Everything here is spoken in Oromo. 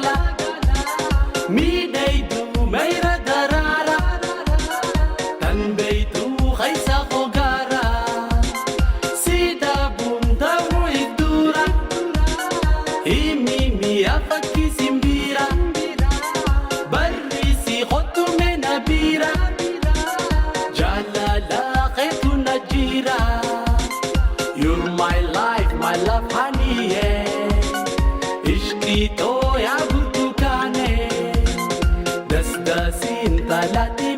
gala midaydu mayra darara tanbaydu khaysa khogara sida bunda muidura himimi afaki simbira barisi khotu menabira jalala khaytu najira you're my life my love honey yeah ishqi to ya burtukane das dasin talati